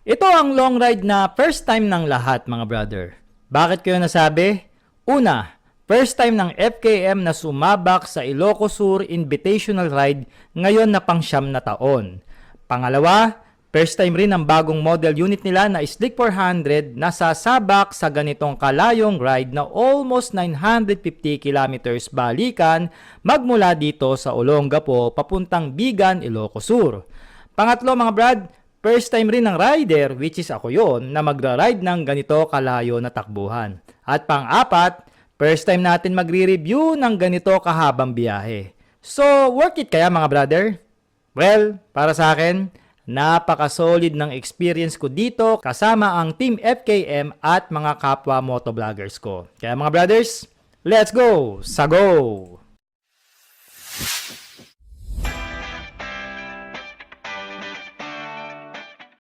Ito ang long ride na first time ng lahat mga brother. Bakit ko yun nasabi? Una, first time ng FKM na sumabak sa Ilocos Sur Invitational Ride ngayon na pang-siyam na taon. Pangalawa, first time rin ang bagong model unit nila na Slick 400 na sasabak sa ganitong kalayong ride na almost 950 kilometers balikan magmula dito sa Olongapo papuntang Bigan, Ilocos Sur. Pangatlo mga brad, first time rin ng rider, which is ako yon, na magra-ride ng ganito kalayo na takbuhan. At pang-apat, first time natin magre-review ng ganito kahabang biyahe. So, worth it kaya mga brother? Well, para sa akin, napaka-solid ng experience ko dito kasama ang Team FKM at mga kapwa motovloggers ko. Kaya mga brothers, let's go! Sa go!